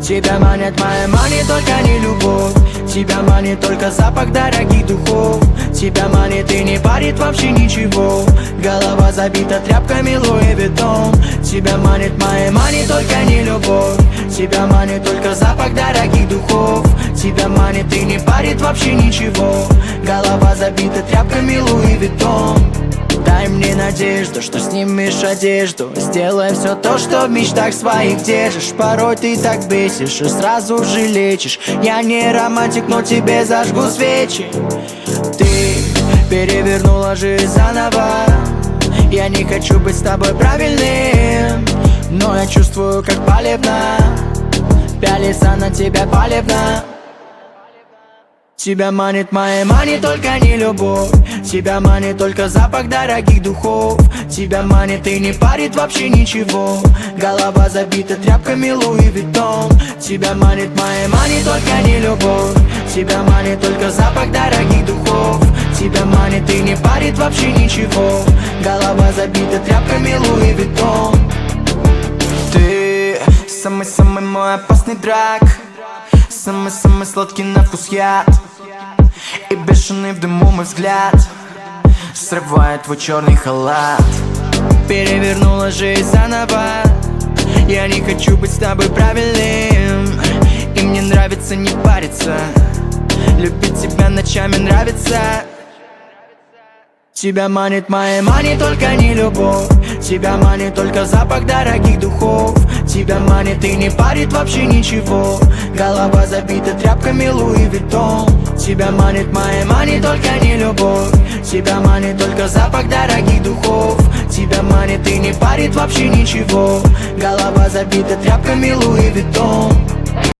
Тебя манит моя мани, только не любовь. Тебя манит только запах дорогих духов. Тебя манит и не парит вообще ничего. Голова забита тряпками Луи Виттон. Тебя манит моя мани, только не любовь. Тебя манит только запах дорогих духов. Тебя манит и не парит вообще ничего. Голова забита тряпками Луи Виттон. Дай мне надежду, что снимешь одежду. Сделаем все то, что в мечтах своих держишь. Порой ты так бесишь и сразу же лечишь. Я не романтик, но тебе зажгу свечи. Ты перевернула жизнь заново. Я не хочу быть с тобой правильным, но я чувствую, как палевно пялится на тебя палевно. Тебя манит моя мани, только не любовь. Тебя манит только запах дорогих духов. Тебя манит и не парит вообще ничего. Голова забита тряпками Луи Виттон. Тебя манит моя мани, только не любовь. Тебя манит только запах дорогих духов. Тебя манит и не парит вообще ничего. Голова забита тряпками Луи Виттон. Ты самый-самый мой опасный драк. Самый-самый сладкий на вкус яд. И бешеный в дыму мой взгляд срывает твой черный халат. Перевернула жизнь заново. Я не хочу быть с тобой правильным, и мне нравится не париться. Любить тебя ночами нравится. Тебя манит моя мани, только не любовь. Тебя манит только запах дорогих духов. Тебя манит и не парит вообще ничего. Голова забита тряпками Луи Виттон. Тебя манит моя мани, только не любовь. Тебя манит только запах дорогих духов. Тебя манит и не парит вообще ничего. Голова забита тряпками Луи Виттон.